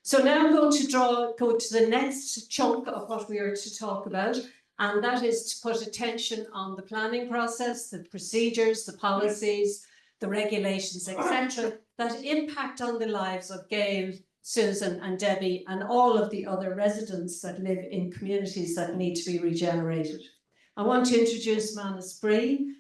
So now I'm going to go to the next chunk of what we are to talk about, and that is to put attention on the planning process, the procedures, the policies, the regulations, etc., that impact on the lives of Gail, Susan and Debbie and all of the other residents that live in communities that need to be regenerated. I want to introduce Manus Bree,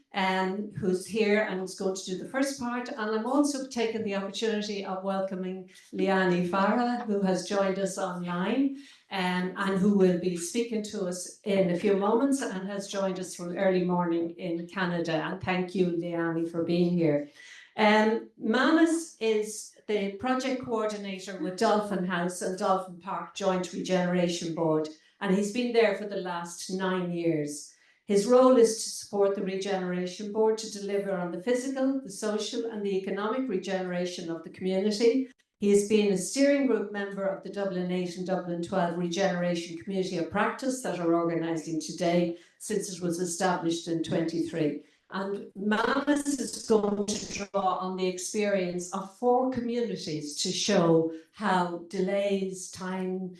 who's here and is going to do the first part, and I'm also taking the opportunity of welcoming Liani Farah, who has joined us online and who will be speaking to us in a few moments and has joined us from early morning in Canada. And thank you, Liani, for being here. Manus is the project coordinator with Dolphin House and Dolphin Park Joint Regeneration Board, and he's been there for the last 9 years. His role is to support the Regeneration Board to deliver on the physical, the social and the economic regeneration of the community. He has been a steering group member of the Dublin 8 and Dublin 12 Regeneration Community of Practice that are organising today since it was established in 23. And Manus is going to draw on the experience of 4 communities to show how delays, timelines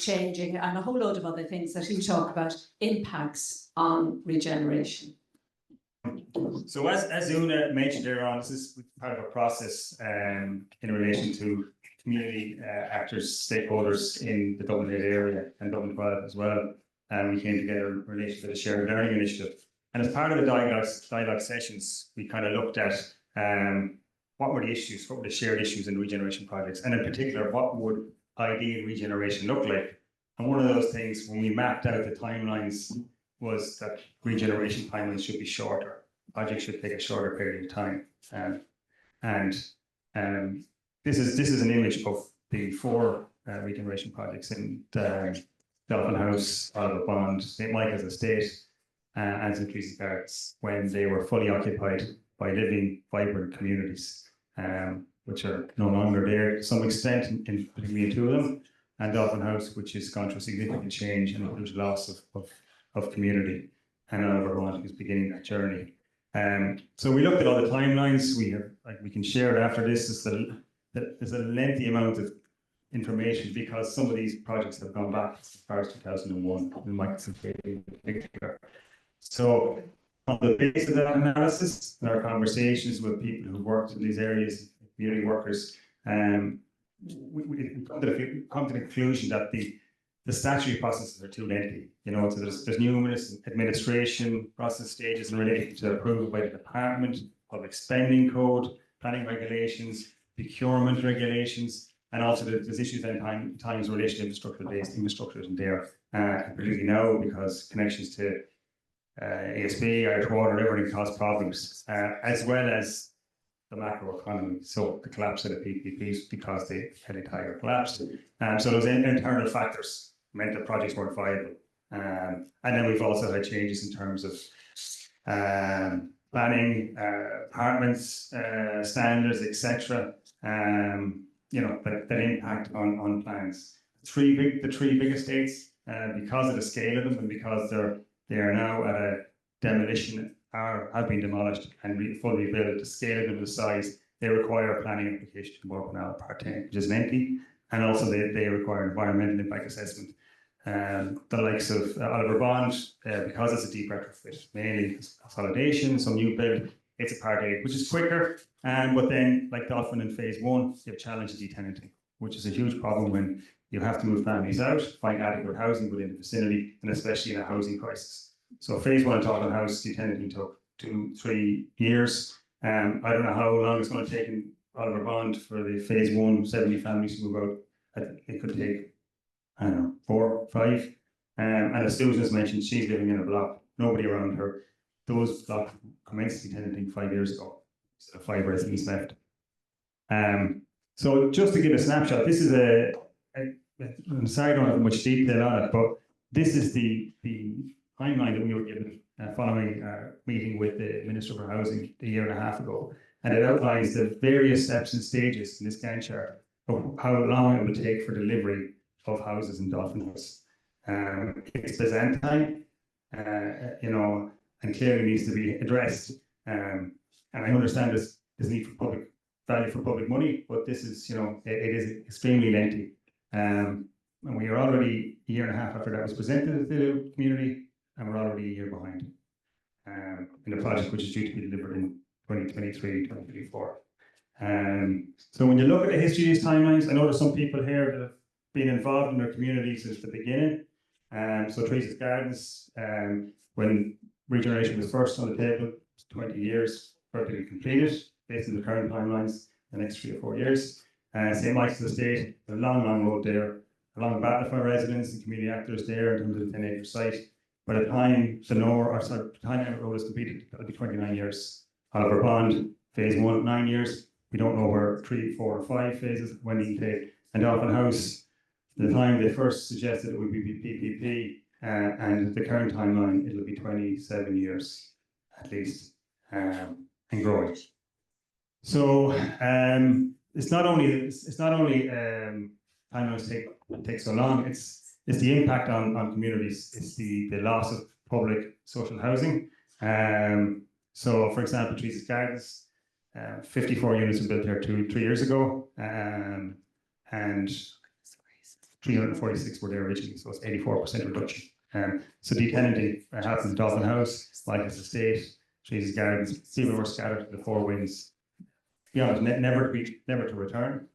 changing, and a whole load of other things that he'll talk about impacts on regeneration. So as Una mentioned earlier on, this is part of a process in relation to community actors, stakeholders in the Dublin 8 area and Dublin 12 as well. We came together in relation to the shared learning initiative. And as part of the dialogue sessions, we kind of looked at what were the issues, what were the shared issues in regeneration projects, and in particular, what would ideal regeneration look like? And one of those things, when we mapped out the timelines, was that regeneration timelines should be shorter. Projects should take a shorter period of time. This is an image of the 4 regeneration projects in Dolphin House, Oliver Bond, St. Michael's Estate, and St. Teresa's Gardens, when they were fully occupied by living, vibrant communities, which are no longer there to some extent, particularly in 2 of them, and Dolphin House, which has gone through significant change and a huge loss of community, and Oliver Bond is beginning that journey. So we looked at all the timelines. We can share it after this. There's a lengthy amount of information because some of these projects have gone back as far as 2001 in Michael's in particular. So on the basis of that analysis and our conversations with people who worked in these areas, community workers, we come to the conclusion that the statutory processes are too lengthy. So there's numerous administration process stages in relation to approval by the department, public spending code, planning regulations, procurement regulations, and also there's issues and times in relation to infrastructure-based infrastructures in there, particularly now because connections to ASB, Irish Water, everything cause problems, as well as the macro economy. So the collapse of the PPPs because they had a entire collapse. So those internal factors meant that projects weren't viable. And then we've also had changes in terms of planning, apartments, standards, etc. That impact on plans. The three big estates, because of the scale of them and because they are now at a demolition, have been demolished and fully rebuilt. The scale of them, the size, they require a planning application to work on our Part 10, which is lengthy, and also they require environmental impact assessment. The likes of Oliver Bond, because it's a deep retrofit, mainly consolidation, some new build, it's a Part 8, which is quicker. But then, like Dolphin in Phase 1, you have challenge de-tenanting, which is a huge problem when you have to move families out, find adequate housing within the vicinity, and especially in a housing crisis. So Phase 1 of Dolphin House de-tenanting took 2-3 years. I don't know how long it's going to take in Oliver Bond for the Phase 1 70 families to move out. It could take, I don't know, 4 or 5. And as Susan has mentioned, she's living in a block, nobody around her. Those blocks commenced de-tenanting 5 years ago. So 5 residents left. So just to give a snapshot, this is I'm sorry I don't have much detail on it, but this is the timeline that we were given following our meeting with the Minister for Housing a year and a half ago. And it outlines the various steps and stages in this Gantt chart of how long it would take for delivery of houses in Dolphin House. It's Byzantine, and clearly needs to be addressed. And I understand this need for public value for public money, but this is, you know, it is extremely lengthy. And we are already a year and a half after that was presented to the community, and we're already a year behind in the project, which is due to be delivered in 2023, 2024. So when you look at the history of these timelines, I know there's some people here that have been involved in their community since the beginning. So Teresa's Gardens, when regeneration was first on the table, it was 20 years for it to be completed, based on the current timelines, the next 3 or 4 years. St. Michael's Estate, a long road there, along Battlefire residents and community actors there in terms of the 10-acre site. By the time the time Emmett Road is completed, it'll be 29 years. Oliver Pond, phase 1, 9 years. We don't know where 3, 4, or 5 phases when they take. And Dolphin House, the time they first suggested it would be PPP, and the current timeline, it'll be 27 years at least, and growing. So it's not only timelines take so long. It's the impact on communities. It's the loss of public social housing. So, for example, Teresa's Gardens, 54 units were built here 3 years ago, and 346 were there originally, so it's 84% reduction. So detenanting happened in Dolphin House, Michael's Estate, Teresa's Gardens. People were scattered to the 4 winds. To be honest, never to return,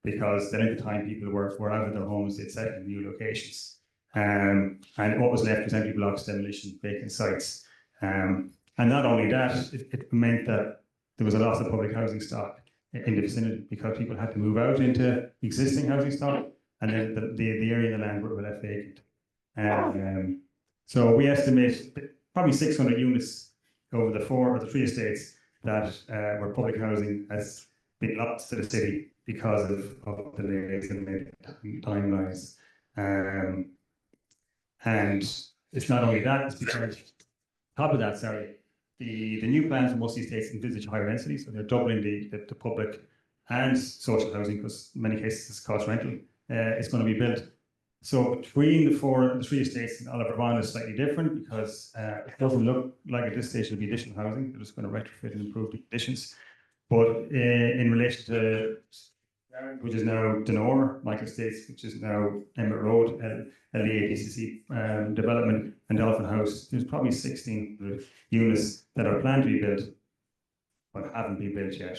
because then at the time people were out of their homes, they'd settled in new locations. And what was left was empty blocks, demolition, vacant sites. And not only that, it meant that there was a loss of public housing stock in the vicinity because people had to move out into existing housing stock, and then the area of the land were left vacant. So we estimate probably 600 units over the 4 or the 3 estates that were public housing has been lost to the city because of delays in timelines. And it's not only that, it's because top of that, the new plans for most of these states envisage higher density, so they're doubling the public and social housing, because in many cases it's cost rental. It's going to be built. So between the 3 estates in Oliver Bond is slightly different, because it doesn't look like at this stage it'll be additional housing. They're just going to retrofit and improve the conditions. But in relation to which is now Denor, Michael Estates, which is now Emmett Road, LDA development, and Dolphin House, there's probably 1,600 units that are planned to be built, but haven't been built yet.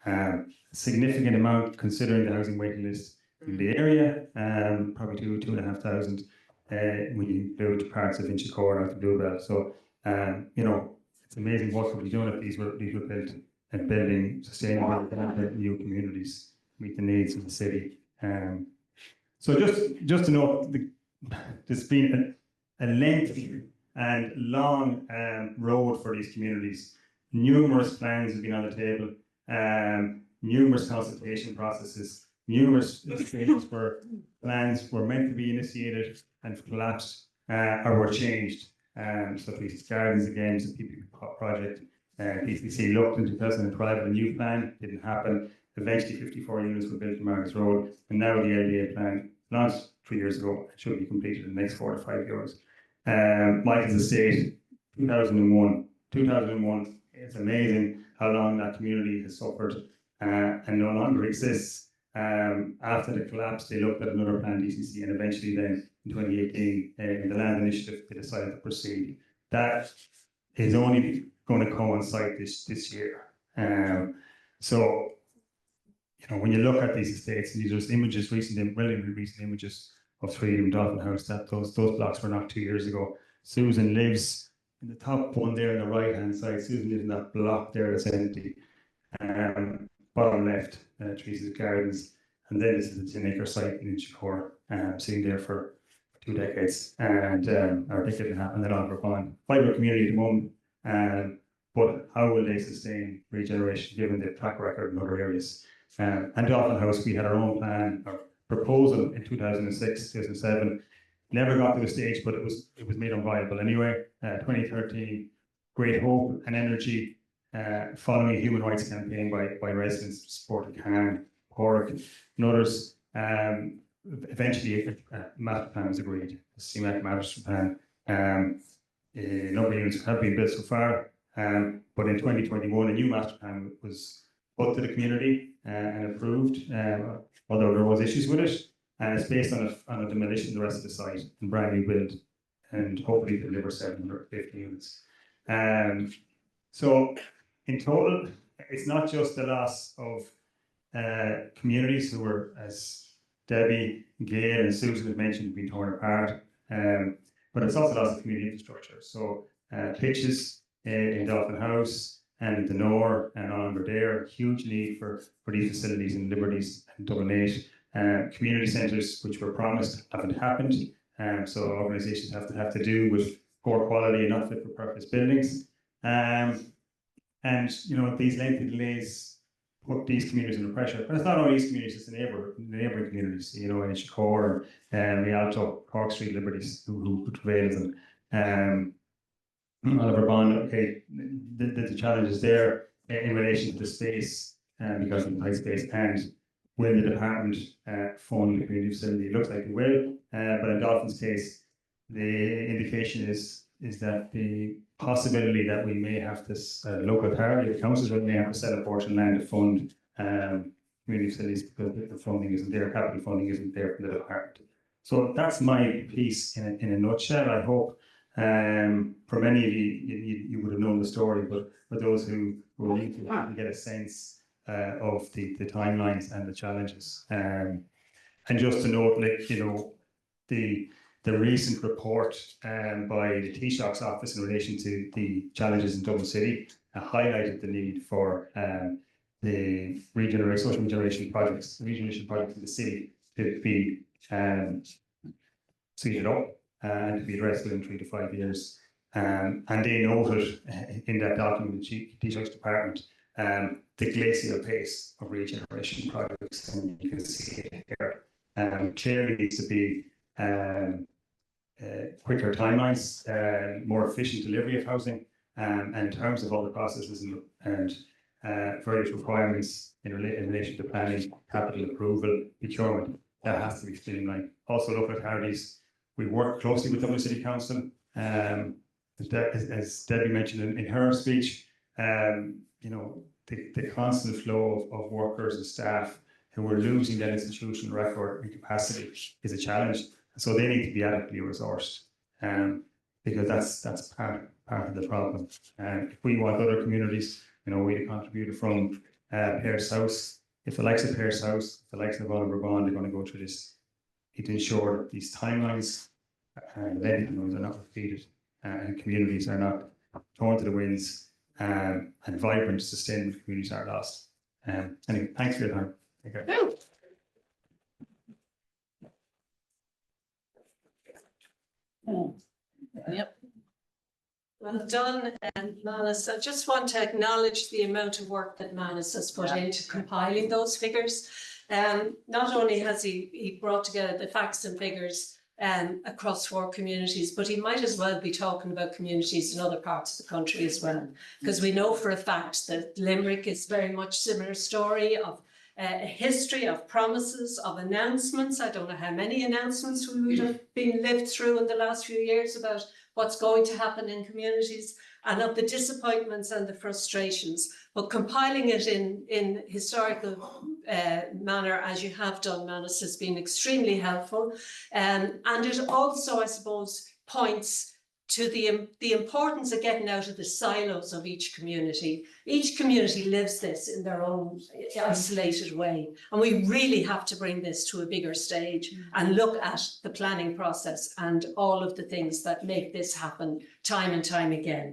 A significant amount considering the housing waiting list in the area, probably 2,500 when you include parts of Inchicore and out the Bluebell. So, you know, it's amazing what we'll be doing if these were built and building sustainable new communities meet the needs of the city. So just to know, there's been a lengthy and long road for these communities. Numerous plans have been on the table, numerous consultation processes, numerous stages where plans were meant to be initiated and collapsed or were changed. So Teresa's Gardens again is a PPP project. PCC looked in 2012 at a new plan, didn't happen. Eventually 54 units were built in Marcus Road, and now the LDA plan, launched 3 years ago, it should be completed in the next 4 to 5 years. Michael's Estate, 2001, it's amazing how long that community has suffered and no longer exists. After the collapse, they looked at another plan, DCC, and eventually then in 2018, in the land initiative, they decided to proceed. That is only going to come on site this year. So, you know, when you look at these estates, and these are images, relatively recent images of Freedom, Dolphin House, that those blocks were knocked 2 years ago. Susan lives in the top one there on the right hand side. Susan lives in that block there that's empty. Bottom left, Teresa's Gardens, and then this is the 10-acre site in Inchicore, sitting there for 2 decades, and or it didn't happen. Then Oliver Pond, vibrant community at the moment, but how will they sustain regeneration given the track record in other areas? And Dolphin House, we had our own plan, our proposal in 2006, 2007, never got to a stage, but it was made unviable anyway. 2013, great hope and energy following a human rights campaign by residents supporting Can, Cork, and others. Eventually, a master plan was agreed, the CMAC master plan. A number of units have been built so far, but in 2021, a new master plan was put to the community and approved, although there was issues with it. And it's based on a demolition of the rest of the site and brand new build, and hopefully deliver 750 units. So in total, it's not just the loss of communities who were, as Debbie, Gail and Susan have mentioned, been torn apart, but it's also loss of community infrastructure. So pitches in Dolphin House and the Nor and on Gardai, huge need for these facilities in Liberties and Dublin 8. Community centres, which were promised, haven't happened. So organisations have to do with poor quality and not fit for purpose buildings. And you know, these lengthy delays put these communities under pressure. But it's not only these communities, it's the neighbouring communities, you know, in Chicore and Rialto, Cork Street, Liberties, who prevail them. Oliver Bond, okay, the challenges there in relation to the space, because of the tight space, and will the department fund the community facility? It looks like it will, but in Dolphin's case, the indication is that the possibility that we may have this local authority, the councils may have to sell a portion of land to fund community facilities because the funding isn't there, capital funding isn't there for the department. So that's my piece in a nutshell. I hope for many of you would have known the story, but for those who were new to it, get a sense of the timelines and the challenges. And just to note, like, you know, the recent report by the Taoiseach's office in relation to the challenges in Dublin City highlighted the need for the social regeneration projects in the city to be speeded up and to be addressed within 3 to 5 years. And they noted in that document, the Taoiseach's department, the glacial pace of regeneration projects, and you can see it here. Clearly needs to be quicker timelines, more efficient delivery of housing, and in terms of all the processes and various requirements in relation to planning, capital approval, procurement, that has to be streamlined. Also, local authorities, we work closely with Dublin City Council. As Debbie mentioned in her speech, you know, the constant flow of workers and staff who are losing that institutional record and capacity is a challenge. So they need to be adequately resourced, because that's part of the problem. If we want other communities, you know, we contribute from Pearse House. If the likes of Pearse House, the likes of Oliver Bond are going to go through this, to ensure that these timelines and timelines are not repeated, and communities are not torn to the winds, and vibrant, sustainable communities are lost. Anyway, thanks for your time. Okay. Yep. Well done, Manus. I just want to acknowledge the amount of work that Manus has put into compiling those figures. Not only has he brought together the facts and figures across 4 communities, but he might as well be talking about communities in other parts of the country as well, because we know for a fact that Limerick is very much similar story of a history of promises, of announcements. I don't know how many announcements we would have been lived through in the last few years about what's going to happen in communities, and of the disappointments and the frustrations. But compiling it in historical manner, as you have done, Manus, has been extremely helpful. And it also, I suppose, points to the importance of getting out of the silos of each community. Each community lives this in their own isolated way. And we really have to bring this to a bigger stage and look at the planning process and all of the things that make this happen time and time again.